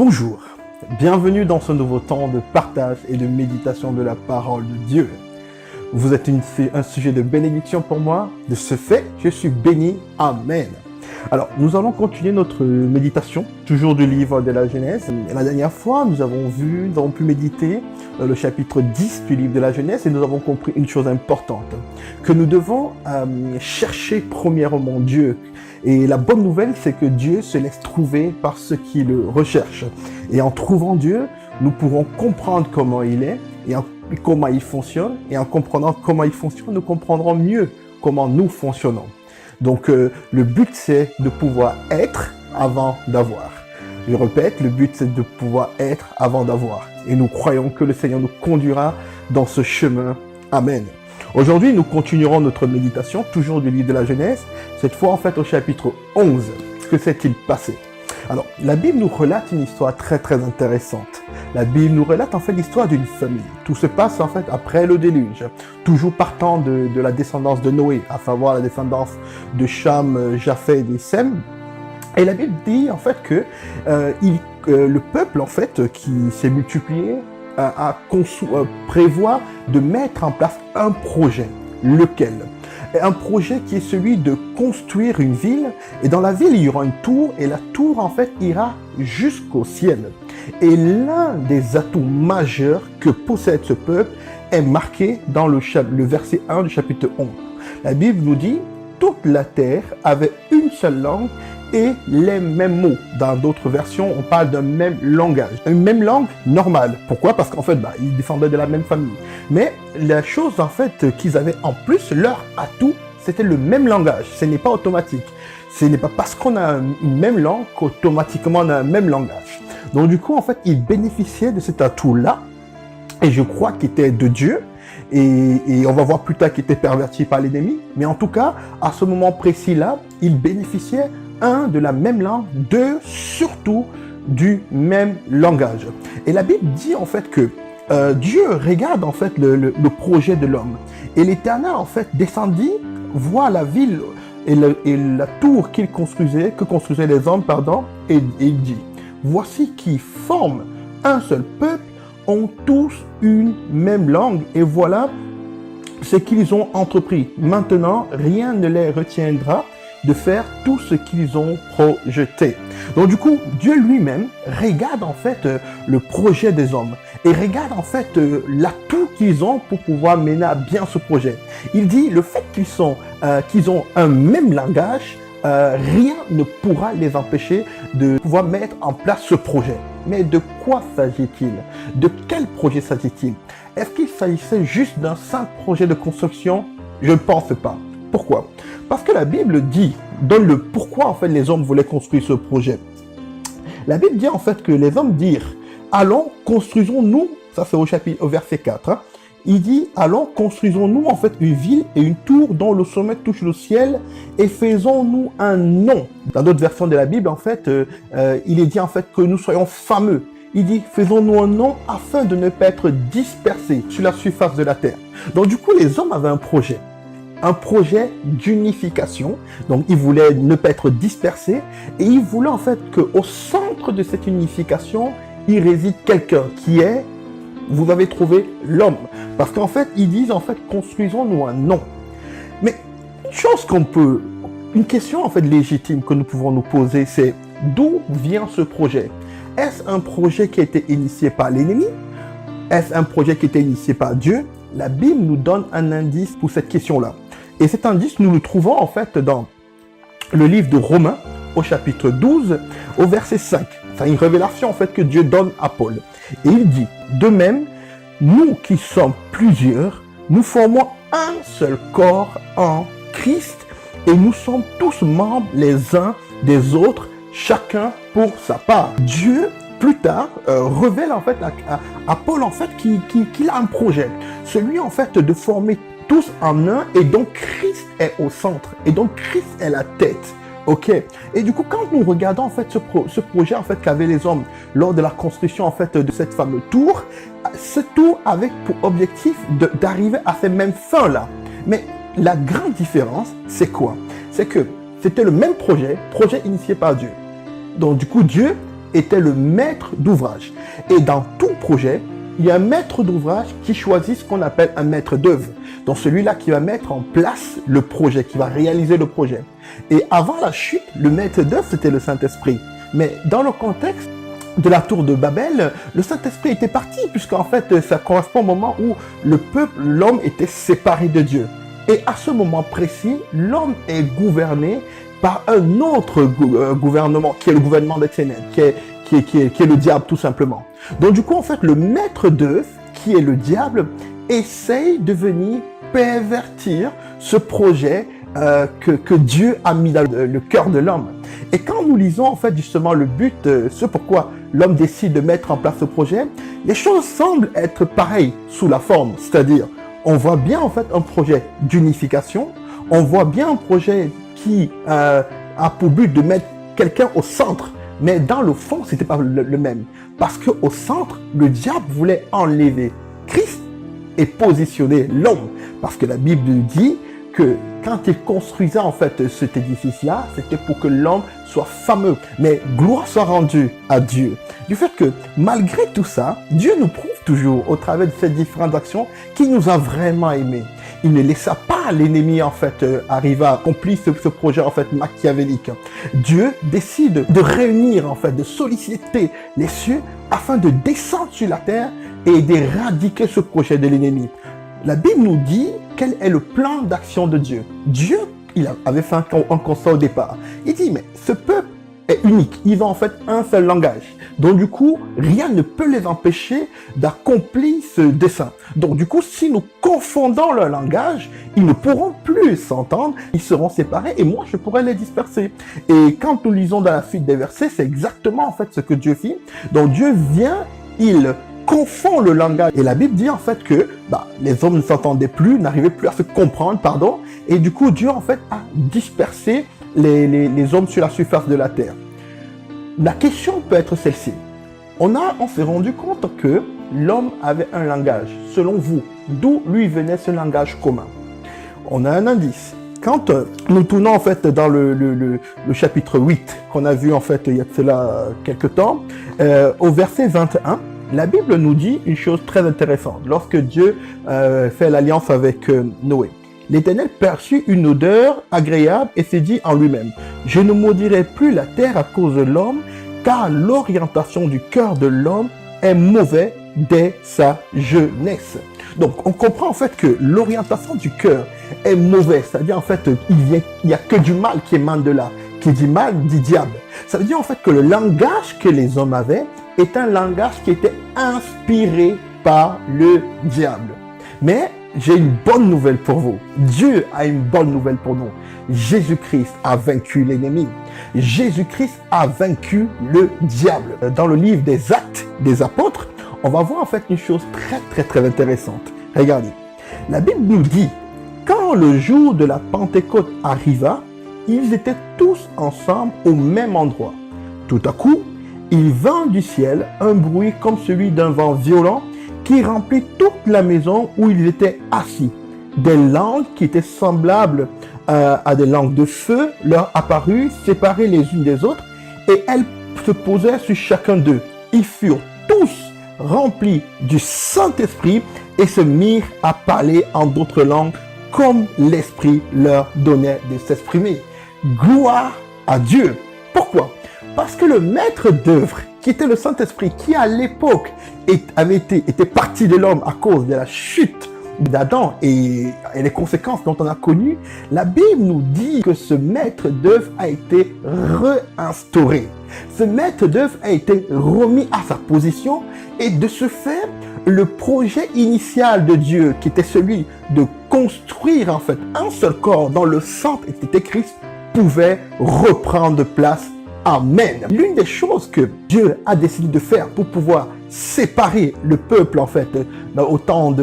Bonjour, bienvenue dans ce nouveau temps de partage et de méditation de la parole de Dieu. Vous êtes un sujet de bénédiction pour moi. De ce fait, je suis béni. Amen. Alors, nous allons continuer notre méditation, toujours du livre de la Genèse. La dernière fois, nous avons pu méditer le chapitre 10 du livre de la Genèse et nous avons compris une chose importante, que nous devons chercher premièrement Dieu. Et la bonne nouvelle, c'est que Dieu se laisse trouver par ceux qui le recherchent. Et en trouvant Dieu, nous pourrons comprendre comment il est et comment il fonctionne. Et en comprenant comment il fonctionne, nous comprendrons mieux comment nous fonctionnons. Donc, le but, c'est de pouvoir être avant d'avoir. Je répète, le but, c'est de pouvoir être avant d'avoir. Et nous croyons que le Seigneur nous conduira dans ce chemin. Amen. Aujourd'hui, nous continuerons notre méditation, toujours du livre de la Genèse, cette fois en fait au chapitre 11. Que s'est-il passé? Alors, la Bible nous relate une histoire très intéressante. La Bible nous relate en fait l'histoire d'une famille. Tout se passe en fait après le déluge, toujours partant de la descendance de Noé, à savoir la descendance de Cham, Japheth et Sem. Et la Bible dit en fait que le peuple en fait qui s'est multiplié prévoit de mettre en place un projet. Lequel? Un projet qui est celui de construire une ville, et dans la ville il y aura une tour, et la tour en fait ira jusqu'au ciel. Et l'un des atouts majeurs que possède ce peuple est marqué dans le verset 1 du chapitre 11. La Bible nous dit: toute la terre avait une seule langue et les mêmes mots. Dans d'autres versions, on parle d'un même langage. Une même langue normale. Pourquoi? Parce qu'en fait, ils descendaient de la même famille. Mais la chose, en fait, qu'ils avaient en plus, leur atout, c'était le même langage. Ce n'est pas automatique. Ce n'est pas parce qu'on a une même langue qu'automatiquement on a un même langage. Donc du coup, en fait, ils bénéficiaient de cet atout-là. Et je crois qu'il était de Dieu. Et on va voir plus tard qu'il était perverti par l'ennemi. Mais en tout cas, à ce moment précis-là, ils bénéficiaient de la même langue, surtout du même langage. Et la Bible dit en fait que Dieu regarde en fait le projet de l'homme. Et l'Éternel en fait descendit, voit la ville et la tour que construisaient les hommes, et il dit: voici qui forment un seul peuple, ont tous une même langue, et voilà ce qu'ils ont entrepris. Maintenant, rien ne les retiendra de faire tout ce qu'ils ont projeté. Donc du coup, Dieu lui-même regarde en fait le projet des hommes et regarde en fait l'atout qu'ils ont pour pouvoir mener à bien ce projet. Il dit le fait qu'ils ont un même langage, rien ne pourra les empêcher de pouvoir mettre en place ce projet. Mais de quoi s'agit-il? De quel projet s'agit-il? Est-ce qu'il s'agissait juste d'un simple projet de construction? Je ne pense pas. Pourquoi? Parce que la Bible donne le pourquoi en fait les hommes voulaient construire ce projet. La Bible dit en fait que les hommes dirent: allons, construisons-nous, ça c'est au verset 4, il dit: allons, construisons-nous en fait une ville et une tour dont le sommet touche le ciel, et faisons-nous un nom. Dans d'autres versions de la Bible en fait, il est dit en fait que nous soyons fameux. Il dit: faisons-nous un nom afin de ne pas être dispersés sur la surface de la terre. Donc du coup, les hommes avaient un projet d'unification. Donc, ils voulaient ne pas être dispersés et ils voulaient en fait qu'au centre de cette unification, il réside quelqu'un qui est, vous avez trouvé, l'homme. Parce qu'en fait, ils disent en fait, construisons-nous un nom. Mais une question en fait légitime que nous pouvons nous poser, c'est: d'où vient ce projet? Est-ce un projet qui a été initié par l'ennemi? Est-ce un projet qui a été initié par Dieu? La Bible nous donne un indice pour cette question-là. Et cet indice, nous le trouvons en fait dans le livre de Romains, au chapitre 12, au verset 5. C'est une révélation en fait que Dieu donne à Paul. Et il dit: de même, nous qui sommes plusieurs, nous formons un seul corps en Christ, et nous sommes tous membres les uns des autres, chacun pour sa part. Dieu, plus tard, révèle en fait à Paul en fait qu'il a un projet, celui en fait de former tous en un, et donc Christ est au centre, et donc Christ est la tête. Ok. Et du coup, quand nous regardons en fait ce projet en fait qu'avaient les hommes lors de la construction en fait de cette fameuse tour, ce tour avait pour objectif d'arriver à ces mêmes fins là. Mais la grande différence, c'est quoi? C'est que c'était le même projet initié par Dieu. Donc du coup, Dieu était le maître d'ouvrage. Et dans tout projet, il y a un maître d'ouvrage qui choisit ce qu'on appelle un maître d'œuvre. Donc celui-là qui va mettre en place le projet, qui va réaliser le projet. Et avant la chute, le maître d'œuvre, c'était le Saint-Esprit. Mais dans le contexte de la tour de Babel, le Saint-Esprit était parti, puisqu'en fait, ça correspond au moment où le peuple, l'homme était séparé de Dieu. Et à ce moment précis, l'homme est gouverné par un autre gouvernement, qui est le gouvernement des ténèbres, qui est le diable tout simplement. Donc du coup, en fait, le maître d'œuvre, qui est le diable, essaye de venir pervertir ce projet que Dieu a mis dans le cœur de l'homme. Et quand nous lisons en fait justement le but, ce pourquoi l'homme décide de mettre en place ce projet, les choses semblent être pareilles sous la forme, c'est-à-dire on voit bien en fait un projet d'unification, on voit bien un projet qui a pour but de mettre quelqu'un au centre, mais dans le fond c'était pas le même, parce que au centre le diable voulait enlever Christ et positionner l'homme, parce que la Bible dit que quand il construisait en fait cet édifice-là, c'était pour que l'homme soit fameux. Mais gloire soit rendue à Dieu. Du fait que malgré tout ça, Dieu nous prouve toujours au travers de ces différentes actions qu'il nous a vraiment aimés. Il ne laissa pas l'ennemi en fait arriver à accomplir ce projet en fait machiavélique. Dieu décide de réunir en fait, de solliciter les cieux afin de descendre sur la terre et d'éradiquer ce projet de l'ennemi. La Bible nous dit quel est le plan d'action de Dieu. Dieu, il avait fait un constat au départ. Il dit, mais ce peuple est unique. Ils ont en fait un seul langage. Donc du coup, rien ne peut les empêcher d'accomplir ce dessein. Donc du coup, si nous confondons leur langage, ils ne pourront plus s'entendre, ils seront séparés et moi, je pourrais les disperser. Et quand nous lisons dans la suite des versets, c'est exactement en fait ce que Dieu fit. Donc Dieu vient, il confond le langage. Et la Bible dit en fait que les hommes ne s'entendaient plus, n'arrivaient plus à se comprendre, pardon. Et du coup, Dieu en fait a dispersé les hommes sur la surface de la terre. La question peut être celle-ci. On s'est rendu compte que l'homme avait un langage. Selon vous, d'où lui venait ce langage commun? On a un indice. Quand nous tournons en fait dans le chapitre 8 qu'on a vu en fait il y a de cela quelques temps, au verset 21, la Bible nous dit une chose très intéressante. Lorsque Dieu fait l'alliance avec Noé, l'Éternel perçut une odeur agréable et s'est dit en lui-même, « Je ne maudirai plus la terre à cause de l'homme, car l'orientation du cœur de l'homme est mauvaise dès sa jeunesse. » Donc, on comprend en fait que l'orientation du cœur est mauvaise. C'est-à-dire en fait, il n'y a que du mal qui émane de là. Qui dit mal, dit diable. Ça veut dire en fait que le langage que les hommes avaient est un langage qui était inspiré par le diable. Mais j'ai une bonne nouvelle pour vous. Dieu a une bonne nouvelle pour nous. Jésus-Christ a vaincu l'ennemi. Jésus-Christ a vaincu le diable. Dans le livre des Actes des Apôtres, on va voir en fait une chose très intéressante. Regardez. La Bible nous dit, quand le jour de la Pentecôte arriva, ils étaient tous ensemble au même endroit. Tout à coup, il vint du ciel un bruit comme celui d'un vent violent qui remplit toute la maison où ils étaient assis. Des langues qui étaient semblables à des langues de feu leur apparurent, séparées les unes des autres, et elles se posaient sur chacun d'eux. Ils furent tous remplis du Saint-Esprit et se mirent à parler en d'autres langues comme l'Esprit leur donnait de s'exprimer. Gloire à Dieu. Pourquoi? Parce que le maître d'œuvre, qui était le Saint-Esprit, qui à l'époque était parti de l'homme à cause de la chute d'Adam et les conséquences dont on a connu, la Bible nous dit que ce maître d'œuvre a été réinstauré. Ce maître d'œuvre a été remis à sa position et de ce fait, le projet initial de Dieu, qui était celui de construire en fait un seul corps dans le centre était Christ, pouvait reprendre place. Amen. L'une des choses que Dieu a décidé de faire pour pouvoir séparer le peuple en fait au temps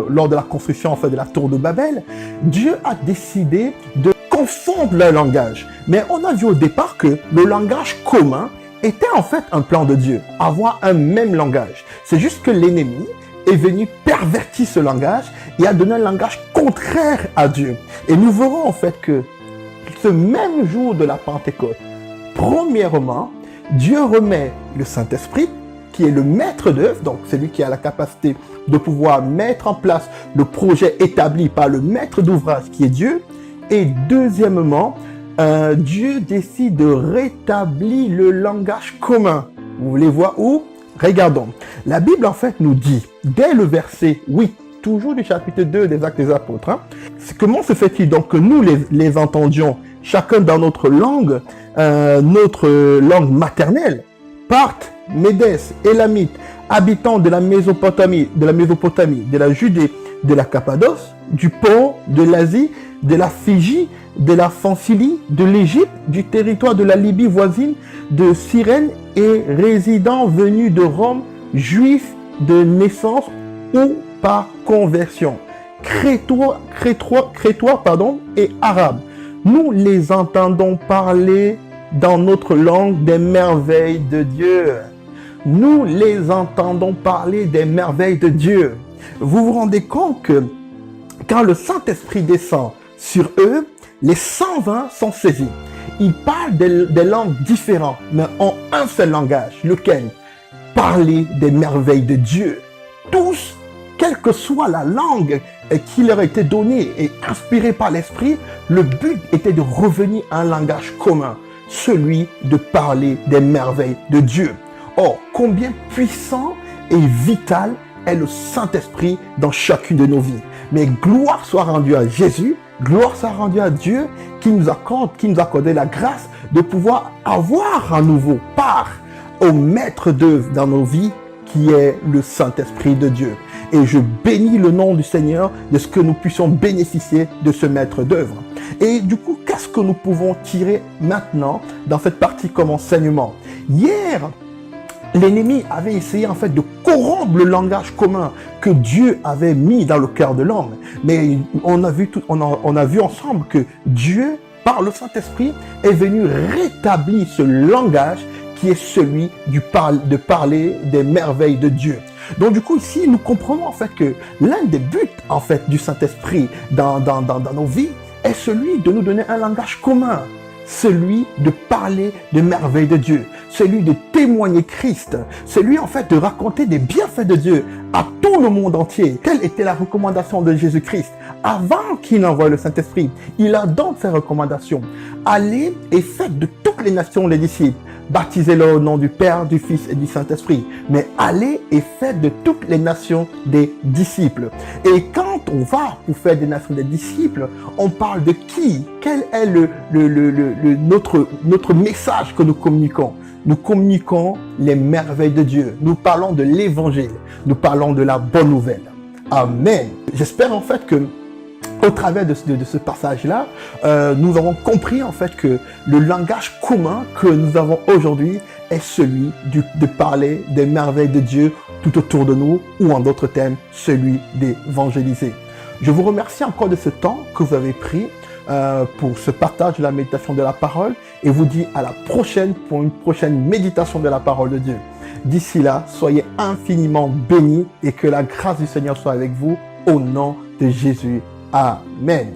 lors de la construction en fait de la tour de Babel, Dieu a décidé de confondre leur langage. Mais on a vu au départ que le langage commun était en fait un plan de Dieu, avoir un même langage. C'est juste que l'ennemi est venu pervertir ce langage et a donné un langage contraire à Dieu. Et nous verrons en fait que ce même jour de la Pentecôte, premièrement, Dieu remet le Saint-Esprit, qui est le maître d'œuvre, donc c'est lui qui a la capacité de pouvoir mettre en place le projet établi par le maître d'ouvrage qui est Dieu. Et deuxièmement, Dieu décide de rétablir le langage commun. Vous voulez voir où? Regardons. La Bible en fait nous dit, dès le verset 8, toujours du chapitre 2 des Actes des Apôtres, comment se fait-il donc que nous les entendions, chacun dans notre langue maternelle, Parthes, Médès, Élamites, habitants de la Mésopotamie, de la Judée, de la Cappadoce, du Pont, de l'Asie, de la Phrygie, de la Pamphylie, de l'Égypte, du territoire de la Libye voisine, de Cyrène et résidents venus de Rome, juifs de naissance ou par conversion, crétois, et arabes. Nous les entendons parler dans notre langue des merveilles de Dieu. Nous les entendons parler des merveilles de Dieu. Vous vous rendez compte que quand le Saint-Esprit descend sur eux, les 120 sont saisis. Ils parlent des langues différentes, mais ont un seul langage, lequel? Parler des merveilles de Dieu. Tous, quelle que soit la langue qui leur a été donnée et inspirée par l'Esprit, le but était de revenir à un langage commun, celui de parler des merveilles de Dieu. Or, combien puissant et vital est le Saint-Esprit dans chacune de nos vies. Mais gloire soit rendue à Jésus, gloire soit rendue à Dieu qui nous accordait la grâce de pouvoir avoir à nouveau part au maître d'œuvre dans nos vies qui est le Saint-Esprit de Dieu. Et je bénis le nom du Seigneur de ce que nous puissions bénéficier de ce maître d'œuvre. Et du coup, qu'est-ce que nous pouvons tirer maintenant dans cette partie comme enseignement? Hier, l'ennemi avait essayé en fait de corrompre le langage commun que Dieu avait mis dans le cœur de l'homme. Mais on a vu ensemble que Dieu, par le Saint-Esprit, est venu rétablir ce langage qui est celui de parler des merveilles de Dieu. Donc du coup ici, nous comprenons en fait que l'un des buts en fait du Saint-Esprit dans nos vies est celui de nous donner un langage commun, celui de parler des merveilles de Dieu, celui de témoigner Christ, celui en fait de raconter des bienfaits de Dieu à tout le monde entier. Telle était la recommandation de Jésus-Christ avant qu'il n'envoie le Saint-Esprit. Il a donc ces recommandations. Allez et faites de toutes les nations les disciples. Baptisez-les au nom du Père, du Fils et du Saint-Esprit. Mais allez et faites de toutes les nations des disciples. Et quand on va pour faire des nations des disciples, on parle de qui? Quel est notre message que nous communiquons? Nous communiquons les merveilles de Dieu. Nous parlons de l'évangile. Nous parlons de la bonne nouvelle. Amen. J'espère en fait que au travers de ce passage-là, nous avons compris en fait que le langage commun que nous avons aujourd'hui est celui de parler des merveilles de Dieu tout autour de nous, ou en d'autres termes, celui d'évangéliser. Je vous remercie encore de ce temps que vous avez pris pour ce partage de la méditation de la parole et vous dis à la prochaine pour une prochaine méditation de la parole de Dieu. D'ici là, soyez infiniment bénis et que la grâce du Seigneur soit avec vous au nom de Jésus. Amen.